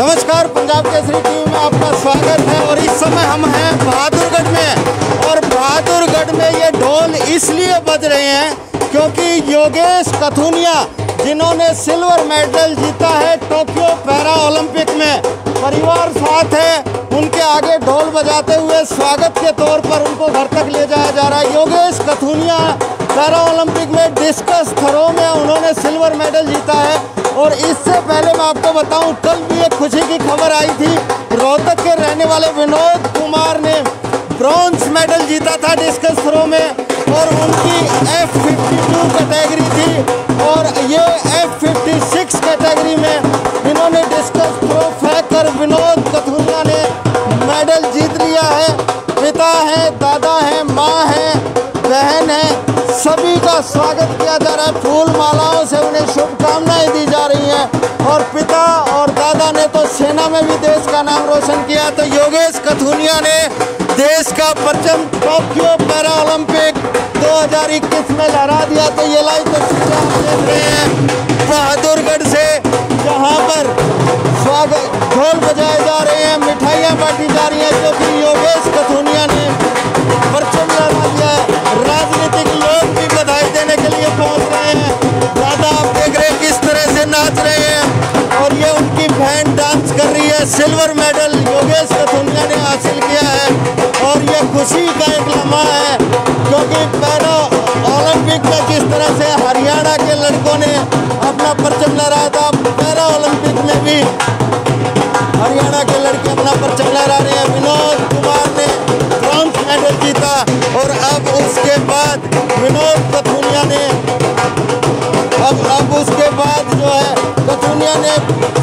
नमस्कार, पंजाब केसरी टीवी में आपका स्वागत है। और इस समय हम हैं बहादुरगढ़ में, और बहादुरगढ़ में ये ढोल इसलिए बज रहे हैं क्योंकि योगेश कथुनिया, जिन्होंने सिल्वर मेडल जीता है टोक्यो पैरा ओलंपिक में, परिवार साथ है। उनके आगे ढोल बजाते हुए स्वागत के तौर पर उनको घर तक ले जाया जा रहा है। योगेश कथुनिया पैरा ओलंपिक में डिस्कस थ्रो में उन्होंने सिल्वर मेडल जीता है। और इससे पहले मैं आपको बताऊं, कल भी एक खुशी की खबर आई थी। रोहतक के रहने वाले विनोद कुमार ने ब्रॉन्ज मेडल जीता था डिस्कस थ्रो में, और उनकी F52 कैटेगरी थी। और ये F56 कैटेगरी में इन्होंने डिस्कस थ्रो फेंक कर विनोद कथुनिया ने मेडल जीत लिया है। पिता है, दादा है, माँ है, बहन है, सभी का स्वागत किया जा रहा है। फूल मालाओं से उन्हें शुभकामनाएं दी जा रही हैं। और पिता और दादा ने तो सेना में भी देश का नाम रोशन किया, तो योगेश कथुनिया ने देश का परचम टोक्यो पैरा ओलंपिक 2021 में लहरा दिया। तो ये लाइव तस्वीरें आप देख रहे हैं बहादुरगढ़ से, जहाँ पर स्वागत ढोल बजाए जा रहे हैं, मिठाइयाँ बांटी जा रही हैं, क्योंकि योगेश कथुनिया ने परचम लहरा दिया है। राजनीतिक लोग भी बधाई देने के लिए पहुँच रहे हैं। दादा आप देख रहे हैं किस तरह से नाच रहे हैं, और ये उनकी बहन डांस कर रही है। सिल्वर मेडल योगेश कथुनिया ने हासिल किया है, और ये खुशी का एक लम्हा है, क्योंकि पैरा ओलंपिक में जिस तरह से हरियाणा के लड़कों ने अपना परचम लहराया था, पैरा ओलंपिक में भी हरियाणा के लड़के अपना परचम लहरा रहे हैं। विनोद कुमार ने ब्रॉन्ज मेडल जीता, और अब उसके बाद विनोद कथुनिया ने अब उसके बाद जो है कथुनिया ने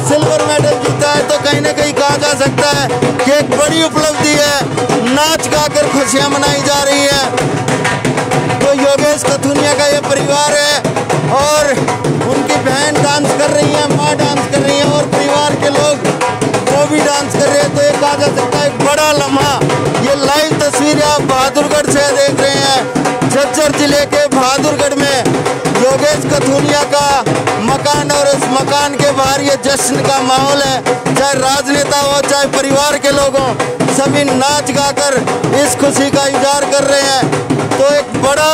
सिल्वर मेडल जीता है। तो कहीं ना कहीं कहा जा सकता है कि एक बड़ी उपलब्धि है। नाच गाकर खुशियां मनाई जा रही है। तो योगेश कथुनिया का ये परिवार है, और उनकी बहन डांस कर रही है, माँ डांस कर रही है, और परिवार के लोग वो भी डांस कर रहे हैं। तो ये कहा जा सकता है एक बड़ा लम्हा। ये लाइव तस्वीरें आप बहादुरगढ़ से देख रहे हैं। झज्जर जिले के बहादुरगढ़ में योगेश कथुनिया का मकान, और उस मकान के बाहर ये जश्न का माहौल है। चाहे राजनेता हो, चाहे परिवार के लोग हों, सभी नाच गाकर इस खुशी का इजहार कर रहे हैं। तो एक बड़ा,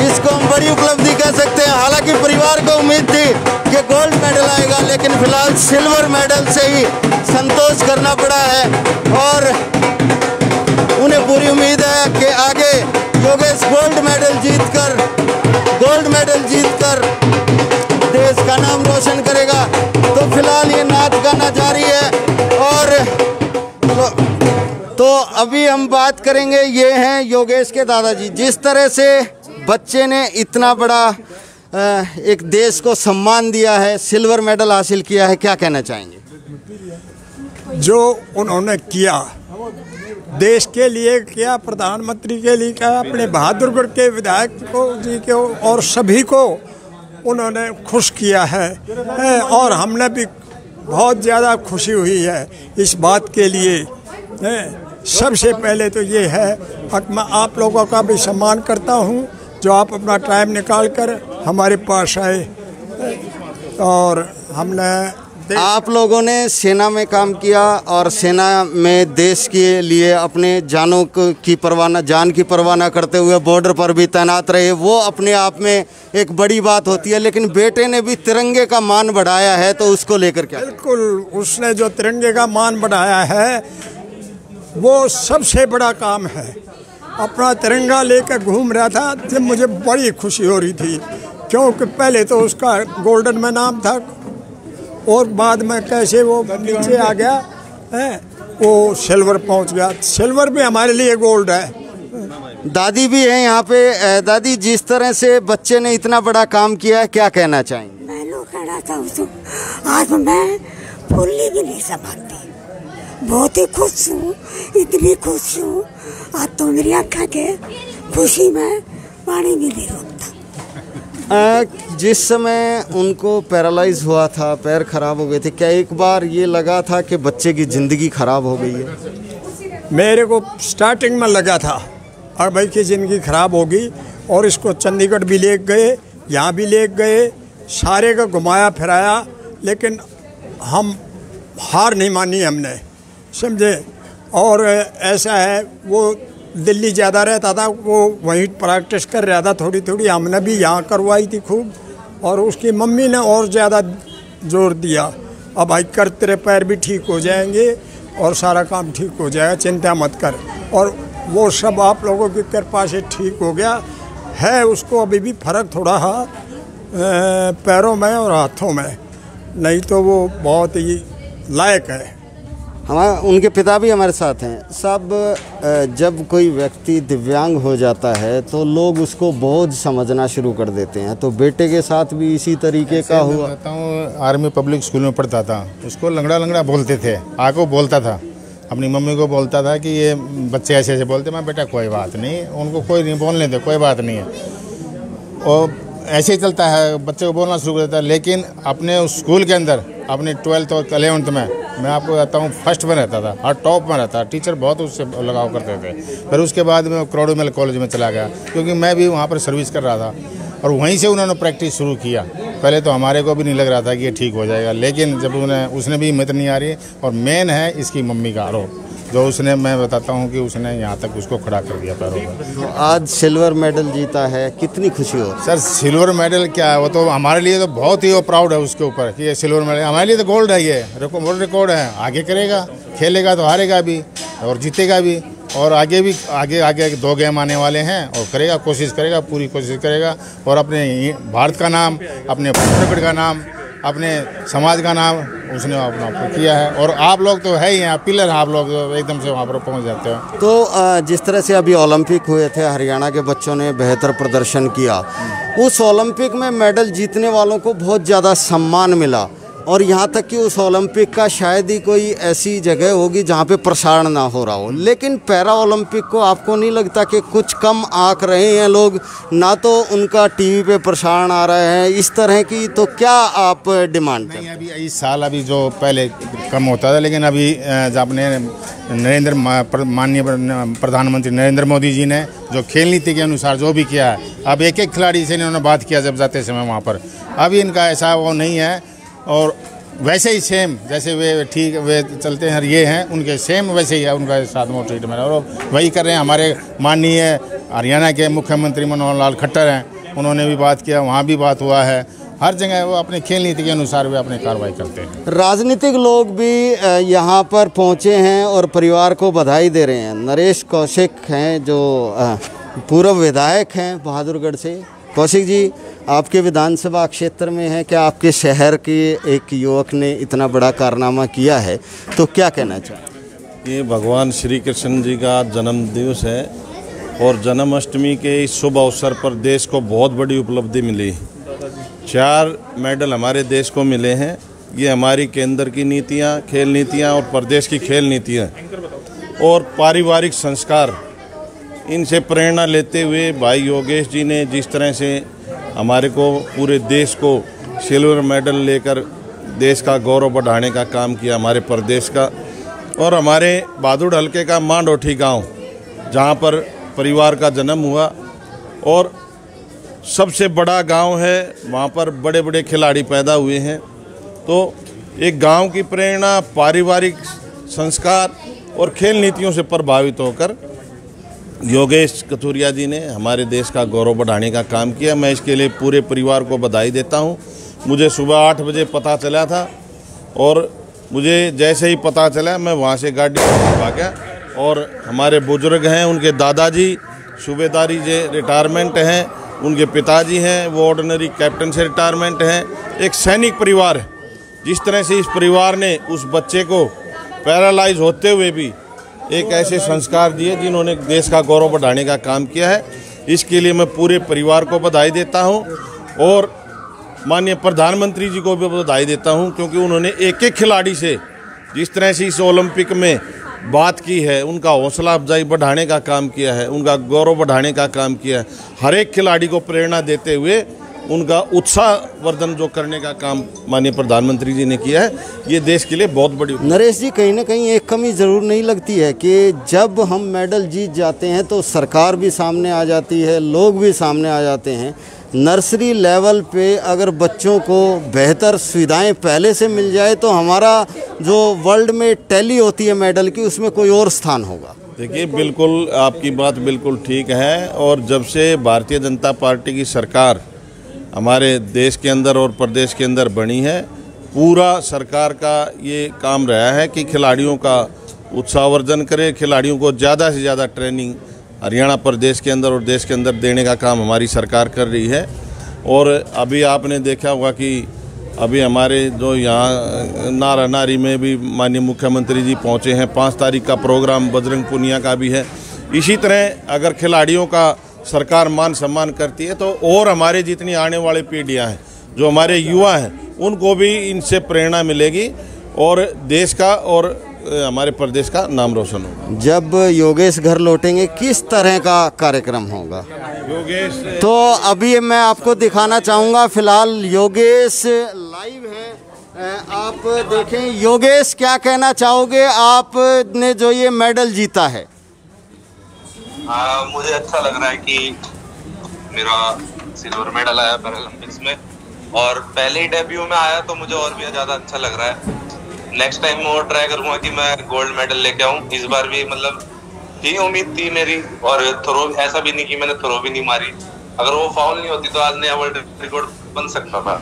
इसको हम बड़ी उपलब्धि कह सकते हैं। हालांकि परिवार को उम्मीद थी कि गोल्ड मेडल आएगा, लेकिन फिलहाल सिल्वर मेडल से ही संतोष करना पड़ा है। और उन्हें पूरी उम्मीद है कि आगे योगेश गोल्ड मेडल जीतकर देश का नाम रोशन करेगा। तो फिलहाल ये नाच गाना जारी है। और तो अभी हम बात करेंगे, ये हैं योगेश के दादाजी। जिस तरह से बच्चे ने इतना बड़ा एक देश को सम्मान दिया है, सिल्वर मेडल हासिल किया है, क्या कहना चाहेंगे? जो उन्होंने किया, देश के लिए किया, प्रधानमंत्री के लिए किया, अपने बहादुरगढ़ के विधायक को जी को और सभी को उन्होंने खुश किया है। और हमने भी बहुत ज़्यादा खुशी हुई है इस बात के लिए। सबसे पहले तो ये है कि मैं आप लोगों का भी सम्मान करता हूँ, जो आप अपना टाइम निकाल कर हमारे पास आए। और हमने, आप लोगों ने सेना में काम किया, और सेना में देश के लिए अपने जानों की परवाह, जान की परवाह न करते हुए बॉर्डर पर भी तैनात रहे। वो अपने आप में एक बड़ी बात होती है। लेकिन बेटे ने भी तिरंगे का मान बढ़ाया है, तो उसको लेकर क्या? बिल्कुल, उसने जो तिरंगे का मान बढ़ाया है वो सबसे बड़ा काम है। अपना तिरंगा लेकर घूम रहा था, जब मुझे बड़ी खुशी हो रही थी, क्योंकि पहले तो उसका गोल्डन में नाम था, और बाद में कैसे वो नीचे आ गया है, वो सिल्वर पहुंच गया। सिल्वर भी हमारे लिए गोल्ड है। दादी भी है यहाँ पे। दादी, जिस तरह से बच्चे ने इतना बड़ा काम किया है, क्या कहना चाहेंगे? मैं लोग कहना चाहूँ, आज मैं फुल्ली भी नहीं संभालती, बहुत ही खुश हूँ, इतनी खुश हूँ। आज तो मेरी आँखों के खुशी में पानी भी नहीं रोकता। जिस समय उनको पैरालाइज हुआ था, पैर खराब हो गए थे, क्या एक बार ये लगा था कि बच्चे की ज़िंदगी खराब हो गई है? मेरे को स्टार्टिंग में लगा था और भाई की ज़िंदगी खराब होगी। और इसको चंडीगढ़ भी ले गए, यहाँ भी ले गए, सारे का घुमाया फिराया, लेकिन हम हार नहीं मानी हमने, समझे। और ऐसा है, वो दिल्ली ज़्यादा रहता था, वो वहीं प्रैक्टिस कर रहा था थोड़ी थोड़ी, हमने भी यहाँ करवाई थी खूब, और उसकी मम्मी ने और ज़्यादा जोर दिया। अब भाई कर, तेरे पैर भी ठीक हो जाएंगे और सारा काम ठीक हो जाएगा, चिंता मत कर। और वो सब आप लोगों की कृपा से ठीक हो गया है। उसको अभी भी फर्क थोड़ा है पैरों में और हाथों में, नहीं तो वो बहुत ही लायक है। उनके पिता भी हमारे साथ हैं। साहब, जब कोई व्यक्ति दिव्यांग हो जाता है तो लोग उसको बोझ समझना शुरू कर देते हैं, तो बेटे के साथ भी इसी तरीके का हुआ? कहता हूँ, आर्मी पब्लिक स्कूल में पढ़ता था, उसको लंगड़ा लंगड़ा बोलते थे, आको बोलता था, अपनी मम्मी को बोलता था कि ये बच्चे ऐसे ऐसे बोलते। मैं, बेटा कोई बात नहीं, उनको कोई नहीं बोलने दे, कोई बात नहीं है। और ऐसे ही चलता है, बच्चे को बोलना शुरू कर देता है। लेकिन अपने स्कूल के अंदर, अपने 12th और 11th में, मैं आपको कहता हूँ, फर्स्ट में रहता था, हर टॉप में रहता था। टीचर बहुत उससे लगाव करते थे। फिर उसके बाद में क्रोडोमेल कॉलेज में चला गया, क्योंकि मैं भी वहाँ पर सर्विस कर रहा था, और वहीं से उन्होंने प्रैक्टिस शुरू किया। पहले तो हमारे को भी नहीं लग रहा था कि ये ठीक हो जाएगा, लेकिन जब उसने भी हिम्मत नहीं आ रही। और मेन है इसकी मम्मी का आरोप, जो उसने, मैं बताता हूँ कि उसने यहाँ तक उसको खड़ा कर दिया पैरों में। तो आज सिल्वर मेडल जीता है, कितनी खुशी हो? सर, सिल्वर मेडल क्या है, वो तो हमारे लिए तो बहुत ही प्राउड है उसके ऊपर कि ये सिल्वर मेडल। हमारे लिए तो गोल्ड है, ये वर्ल्ड रिकॉर्ड है। आगे करेगा, खेलेगा तो हारेगा भी और जीतेगा भी, और आगे भी आगे 2 गेम आने वाले हैं, और करेगा, कोशिश करेगा, पूरी कोशिश करेगा, और अपने भारत का नाम, अपने छत्तीसगढ़ का नाम, अपने समाज का नाम उसने अपना किया है। और आप लोग तो है ही हैं, पिलर, आप लोग एकदम से वहाँ पर पहुँच जाते हैं। तो जिस तरह से अभी ओलंपिक हुए थे, हरियाणा के बच्चों ने बेहतर प्रदर्शन किया, उस ओलंपिक में मेडल जीतने वालों को बहुत ज़्यादा सम्मान मिला, और यहाँ तक कि उस ओलंपिक का शायद ही कोई ऐसी जगह होगी जहाँ पे प्रसारण ना हो रहा हो। लेकिन पैरा ओलंपिक को आपको नहीं लगता कि कुछ कम आंक रहे हैं लोग, ना तो उनका टीवी पे प्रसारण आ रहा है इस तरह की? तो क्या आप डिमांड करें? नहीं, अभी इस साल अभी जो पहले कम होता था, लेकिन अभी जब अपने माननीय प्रधानमंत्री नरेंद्र मोदी जी ने जो खेल नीति के अनुसार जो भी किया है, अब एक एक खिलाड़ी से इन्होंने बात किया जब जाते समय वहाँ पर, अभी इनका ऐसा वो नहीं है। और वैसे ही सेम जैसे वे ठीक वे चलते हैं, ये हैं उनके सेम वैसे ही है उनका साथ में ट्रीटमेंट, और वही कर रहे हैं। हमारे माननीय हरियाणा के मुख्यमंत्री मनोहर लाल खट्टर हैं, उन्होंने भी बात किया, वहाँ भी बात हुआ है। हर जगह वो अपने खेल नीति के अनुसार वे अपनी कार्रवाई करते हैं। राजनीतिक लोग भी यहाँ पर पहुँचे हैं और परिवार को बधाई दे रहे हैं। नरेश कौशिक हैं जो पूर्व विधायक हैं बहादुरगढ़ से। कौशिक जी, आपके विधानसभा क्षेत्र में है, क्या आपके शहर के एक युवक ने इतना बड़ा कारनामा किया है, तो क्या कहना चाहें? ये भगवान श्री कृष्ण जी का जन्म दिवस है, और जन्माष्टमी के इस शुभ अवसर पर देश को बहुत बड़ी उपलब्धि मिली। 4 मेडल हमारे देश को मिले हैं। ये हमारी केंद्र की नीतियाँ, खेल नीतियाँ और प्रदेश की खेल नीतियाँ और पारिवारिक संस्कार, इनसे प्रेरणा लेते हुए भाई योगेश जी ने जिस तरह से हमारे को, पूरे देश को सिल्वर मेडल लेकर देश का गौरव बढ़ाने का काम किया, हमारे प्रदेश का। और हमारे बहादुर हल्के का मांडोठी गांव, जहां पर परिवार का जन्म हुआ और सबसे बड़ा गांव है, वहां पर बड़े बड़े खिलाड़ी पैदा हुए हैं। तो एक गांव की प्रेरणा, पारिवारिक संस्कार और खेल नीतियों से प्रभावित होकर योगेश कथुरिया जी ने हमारे देश का गौरव बढ़ाने का काम किया। मैं इसके लिए पूरे परिवार को बधाई देता हूं। मुझे सुबह 8 बजे पता चला था, और मुझे जैसे ही पता चला मैं वहां से गाड़ी आ गया। और हमारे बुजुर्ग हैं, उनके दादाजी सूबेदारी से रिटायरमेंट हैं, उनके पिताजी हैं वो ऑर्डिनरी कैप्टन से रिटायरमेंट हैं। एक सैनिक परिवार है। जिस तरह से इस परिवार ने उस बच्चे को पैरालाइज होते हुए भी एक ऐसे संस्कार दिए जिन्होंने देश का गौरव बढ़ाने का काम किया है, इसके लिए मैं पूरे परिवार को बधाई देता हूं। और माननीय प्रधानमंत्री जी को भी बधाई देता हूं, क्योंकि उन्होंने एक एक खिलाड़ी से जिस तरह से इस ओलंपिक में बात की है, उनका हौसला अफजाई बढ़ाने का काम किया है, उनका गौरव बढ़ाने का काम किया है। हर एक खिलाड़ी को प्रेरणा देते हुए उनका उत्साहवर्धन जो करने का काम माननीय प्रधानमंत्री जी ने किया है, ये देश के लिए बहुत बड़ी। नरेश जी, कहीं ना कहीं एक कमी ज़रूर नहीं लगती है कि जब हम मेडल जीत जाते हैं तो सरकार भी सामने आ जाती है, लोग भी सामने आ जाते हैं, नर्सरी लेवल पे अगर बच्चों को बेहतर सुविधाएं पहले से मिल जाए तो हमारा जो वर्ल्ड में टैली होती है मेडल की, उसमें कोई और स्थान होगा। देखिए, बिल्कुल आपकी बात बिल्कुल ठीक है। और जब से भारतीय जनता पार्टी की सरकार हमारे देश के अंदर और प्रदेश के अंदर बनी है, पूरा सरकार का ये काम रहा है कि खिलाड़ियों का उत्साहवर्धन करे, खिलाड़ियों को ज़्यादा से ज़्यादा ट्रेनिंग हरियाणा प्रदेश के अंदर और देश के अंदर देने का काम हमारी सरकार कर रही है। और अभी आपने देखा होगा कि अभी हमारे जो यहाँ नारा नारी में भी माननीय मुख्यमंत्री जी पहुँचे हैं। 5 तारीख का प्रोग्राम बजरंग पुनिया का भी है। इसी तरह अगर खिलाड़ियों का सरकार मान सम्मान करती है तो और हमारे जितनी आने वाली पीढ़ियाँ हैं, जो हमारे युवा हैं, उनको भी इनसे प्रेरणा मिलेगी और देश का और हमारे प्रदेश का नाम रोशन होगा। जब योगेश घर लौटेंगे किस तरह का कार्यक्रम होगा योगेश? तो अभी मैं आपको दिखाना चाहूँगा, फिलहाल योगेश लाइव हैं, आप देखें। योगेश, क्या कहना चाहोगे, आपने जो ये मेडल जीता है? मुझे अच्छा लग रहा है कि मेरा सिल्वर मेडल आया पैरालंपिक्स में, और पहले ही डेब्यू में आया तो मुझे और भी ज़्यादा अच्छा लग रहा है। नेक्स्ट टाइम मैं और ट्राई करूंगा कि मैं गोल्ड मेडल लेके आऊं। इस बार भी मतलब थी उम्मीद थी मेरी, और थ्रो ऐसा भी नहीं कि मैंने थ्रो भी नहीं मारी। अगर वो फाउल नहीं होती तो आज नया वर्ल्ड रिकॉर्ड बन सकता था।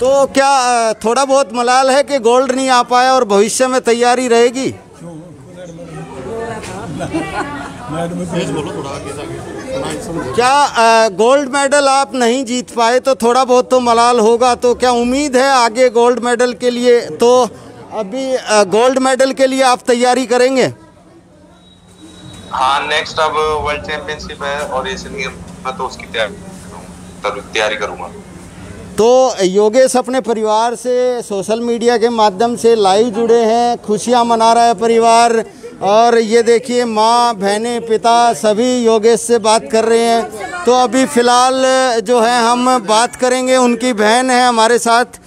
तो क्या थोड़ा बहुत मलाल है कि गोल्ड नहीं आ पाया और भविष्य में तैयारी रहेगी? क्या गोल्ड मेडल आप नहीं जीत पाए तो थोड़ा बहुत तो मलाल होगा, तो क्या उम्मीद है आगे गोल्ड मेडल के लिए? तो अभी गोल्ड मेडल के लिए आप तैयारी करेंगे? हाँ, नेक्स्ट अब वर्ल्ड चैंपियनशिप है और एशियन गेम में, तो उसकी तैयारी करूंगा। तो योगेश अपने परिवार से सोशल मीडिया के माध्यम से लाइव जुड़े हैं, खुशियां मना रहा है परिवार। और ये देखिए, माँ, बहनें, पिता सभी योगेश से बात कर रहे हैं। तो अभी फ़िलहाल जो है हम बात करेंगे, उनकी बहन है हमारे साथ।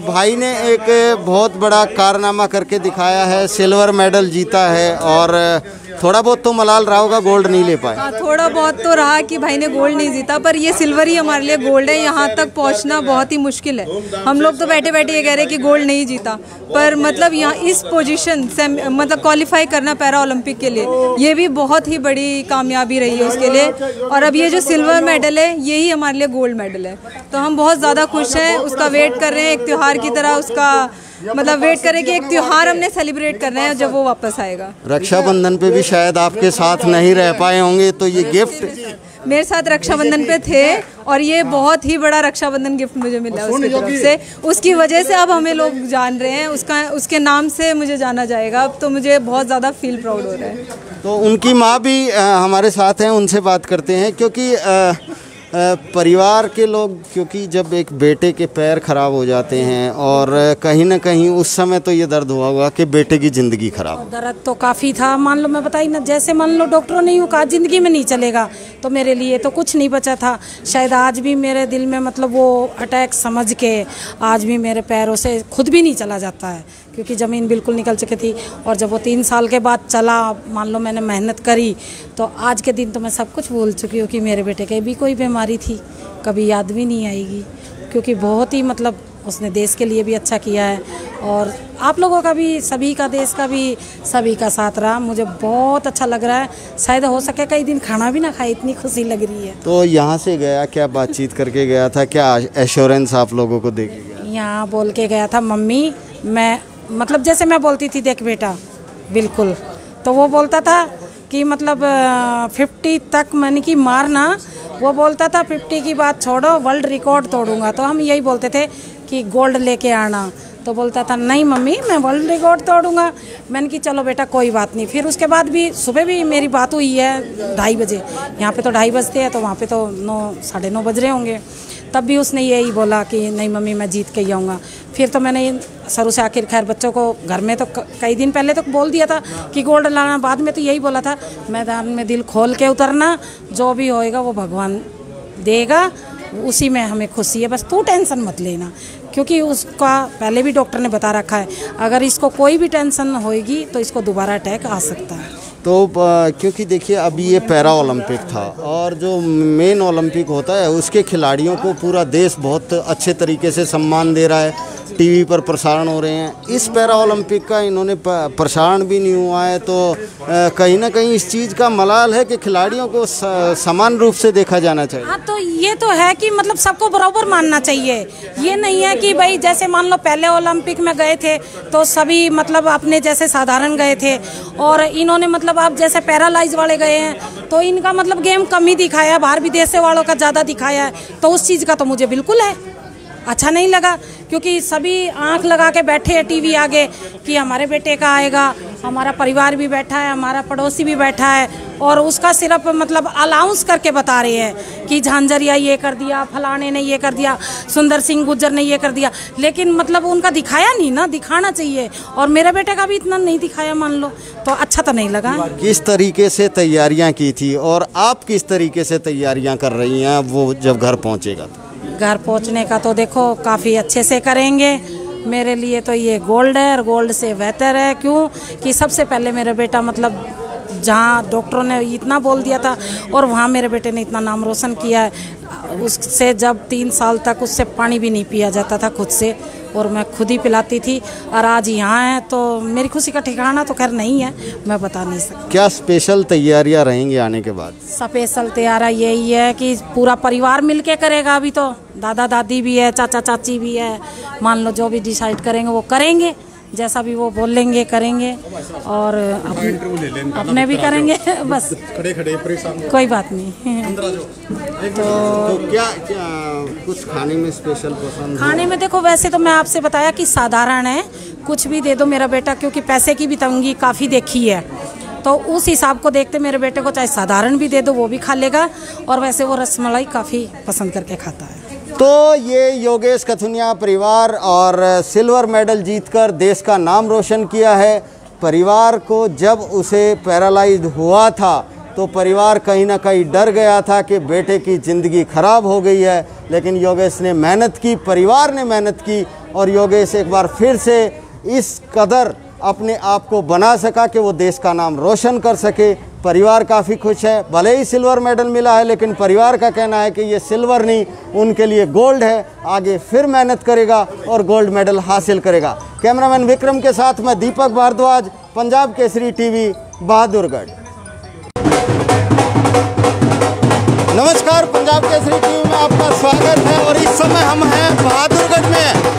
भाई ने एक बहुत बड़ा कारनामा करके दिखाया है, सिल्वर मेडल जीता है, और थोड़ा बहुत तो मलाल रहा होगा, गोल्ड नहीं ले पाए। हाँ, थोड़ा बहुत तो रहा कि भाई ने गोल्ड नहीं जीता, पर ये सिल्वर ही हमारे लिए गोल्ड है। यहाँ तक पहुँचना बहुत ही मुश्किल है। हम लोग तो बैठे बैठे ये कह रहे हैं कि गोल्ड नहीं जीता, पर मतलब यहाँ इस पोजीशन से मतलब क्वालिफाई करना पैरा ओलंपिक के लिए, ये भी बहुत ही बड़ी कामयाबी रही है उसके लिए। और अब ये जो सिल्वर मेडल है, यही हमारे लिए गोल्ड मेडल है। तो हम बहुत ज़्यादा खुश हैं, उसका वेट कर रहे हैं एक त्यौहार की तरह। उसका मतलब वेट करें कि एक त्यौहार हमने सेलिब्रेट करना है जब वो वापस आएगा। रक्षाबंधन पे भी शायद आपके साथ नहीं रह पाए होंगे, तो ये गिफ्ट मेरे साथ रक्षाबंधन पे थे, और ये बहुत ही बड़ा रक्षाबंधन गिफ्ट मुझे मिला उसकी तरफ से। उसकी वजह से अब हमें लोग जान रहे हैं, उसके नाम से मुझे जाना जाएगा। अब तो मुझे बहुत ज़्यादा फील प्राउड हो रहा है। तो उनकी माँ भी हमारे साथ हैं, उनसे बात करते हैं। क्योंकि परिवार के लोग, क्योंकि जब एक बेटे के पैर खराब हो जाते हैं, और कहीं ना कहीं उस समय तो ये दर्द हुआ होगा कि बेटे की ज़िंदगी खराब। दर्द तो काफ़ी था। मान लो, मैं बताई ना, जैसे मान लो डॉक्टरों ने यूँ कहा ज़िंदगी में नहीं चलेगा, तो मेरे लिए तो कुछ नहीं बचा था। शायद आज भी मेरे दिल में मतलब वो अटैक समझ के आज भी मेरे पैरों से खुद भी नहीं चला जाता है, क्योंकि ज़मीन बिल्कुल निकल चुकी थी। और जब वो 3 साल के बाद चला, मान लो मैंने मेहनत करी, तो आज के दिन तो मैं सब कुछ भूल चुकी हूँ कि मेरे बेटे के भी कोई बीमारी थी, कभी याद भी नहीं आएगी। क्योंकि बहुत ही मतलब उसने देश के लिए भी अच्छा किया है, और आप लोगों का भी, सभी का, देश का भी, सभी का साथ रहा। मुझे बहुत अच्छा लग रहा है। शायद हो सके कई दिन खाना भी ना खाए, इतनी खुशी लग रही है। तो यहाँ से गया, क्या बातचीत करके गया था, क्या एश्योरेंस आप लोगों को दे के गया? यहाँ बोल के गया था, मम्मी मैं मतलब जैसे मैं बोलती थी, देख बेटा बिल्कुल, तो वो बोलता था कि मतलब 50 तक मैंने कि मारना। वो बोलता था 50 की बात छोड़ो, वर्ल्ड रिकॉर्ड तोड़ूंगा। तो हम यही बोलते थे कि गोल्ड लेके आना, तो बोलता था नहीं मम्मी मैं वर्ल्ड रिकॉर्ड तोड़ूंगा। मैंने कि चलो बेटा कोई बात नहीं। फिर उसके बाद भी सुबह भी मेरी बात हुई है 2:30 बजे, यहाँ पे तो 2:30 बजते हैं, तो वहाँ पे तो 9, 9:30 बज रहे होंगे। तब भी उसने यही बोला कि नहीं मम्मी मैं जीत के ही आऊँगा। फिर तो मैंने शुरू से आखिर खैर बच्चों को घर में तो कई दिन पहले तो बोल दिया था कि गोल्ड लाना, बाद में तो यही बोला था मैदान में दिल खोल के उतरना, जो भी होएगा वो भगवान देगा, उसी में हमें खुशी है, बस तू टेंशन मत लेना। क्योंकि उसका पहले भी डॉक्टर ने बता रखा है, अगर इसको कोई भी टेंशन होएगी तो इसको दोबारा अटैक आ सकता है। तो क्योंकि देखिए अभी ये पैरा ओलंपिक था और जो मेन ओलंपिक होता है उसके खिलाड़ियों को पूरा देश बहुत अच्छे तरीके से सम्मान दे रहा है, टीवी पर प्रसारण हो रहे हैं। इस पैरा ओलंपिक का इन्होंने प्रसारण भी नहीं हुआ है, तो कहीं ना कहीं इस चीज़ का मलाल है कि खिलाड़ियों को समान रूप से देखा जाना चाहिए। हाँ, तो ये तो है कि मतलब सबको बराबर मानना चाहिए। ये नहीं है कि भाई जैसे मान लो पहले ओलंपिक में गए थे तो सभी मतलब अपने जैसे साधारण गए थे, और इन्होंने मतलब आप जैसे पैरालाइज वाले गए हैं तो इनका मतलब गेम कम ही दिखाया, बाहर विदेश वालों का ज़्यादा दिखाया है। तो उस चीज़ का तो मुझे बिल्कुल है अच्छा नहीं लगा, क्योंकि सभी आंख लगा के बैठे हैं टीवी आगे कि हमारे बेटे का आएगा, हमारा परिवार भी बैठा है, हमारा पड़ोसी भी बैठा है, और उसका सिर्फ मतलब अलाउंस करके बता रहे हैं कि झांझरिया ये कर दिया, फलाने ने ये कर दिया, सुंदर सिंह गुर्जर ने ये कर दिया, लेकिन मतलब उनका दिखाया नहीं ना, दिखाना चाहिए। और मेरे बेटे का भी इतना नहीं दिखाया मान लो, तो अच्छा तो नहीं लगा। किस तरीके से तैयारियां की थी और आप किस तरीके से तैयारियां कर रही हैं वो जब घर पहुंचेगा? घर पहुंचने का तो देखो काफ़ी अच्छे से करेंगे। मेरे लिए तो ये गोल्ड है और गोल्ड से बेहतर है। क्यों कि सबसे पहले मेरा बेटा मतलब जहाँ डॉक्टरों ने इतना बोल दिया था और वहाँ मेरे बेटे ने इतना नाम रोशन किया है। उससे जब 3 साल तक उससे पानी भी नहीं पिया जाता था खुद से, और मैं खुद ही पिलाती थी, और आज यहाँ है तो मेरी खुशी का ठिकाना तो खैर नहीं है, मैं बता नहीं सकती। क्या स्पेशल तैयारियां रहेंगी आने के बाद? स्पेशल तैयारी यही है कि पूरा परिवार मिलके करेगा। अभी तो दादा दादी भी है, चाचा चाची भी है, मान लो जो भी डिसाइड करेंगे वो करेंगे, जैसा भी वो बोलेंगे करेंगे, और अपने भी करेंगे बस खड़े खड़े परेशान कोई बात नहीं। तो क्या कुछ खाने में स्पेशल पसंद? खाने में देखो वैसे तो मैं आपसे बताया कि साधारण है, कुछ भी दे दो मेरा बेटा, क्योंकि पैसे की भी तंगी काफ़ी देखी है, तो उस हिसाब को देखते मेरे बेटे को चाहे साधारण भी दे दो वो भी खा लेगा, और वैसे वो रसमलाई काफ़ी पसंद करके खाता है। तो ये योगेश कथुनिया परिवार और सिल्वर मेडल जीतकर देश का नाम रोशन किया है। परिवार को जब उसे पैरालाइज्ड हुआ था तो परिवार कहीं ना कहीं डर गया था कि बेटे की ज़िंदगी खराब हो गई है, लेकिन योगेश ने मेहनत की, परिवार ने मेहनत की, और योगेश एक बार फिर से इस कदर अपने आप को बना सका कि वो देश का नाम रोशन कर सके। परिवार काफ़ी खुश है, भले ही सिल्वर मेडल मिला है, लेकिन परिवार का कहना है कि ये सिल्वर नहीं, उनके लिए गोल्ड है। आगे फिर मेहनत करेगा और गोल्ड मेडल हासिल करेगा। कैमरामैन विक्रम के साथ मैं दीपक भारद्वाज, पंजाब केसरी टीवी, बहादुरगढ़। नमस्कार, पंजाब केसरी टीवी में आपका स्वागत है और इस समय हम हैं बहादुरगढ़ में।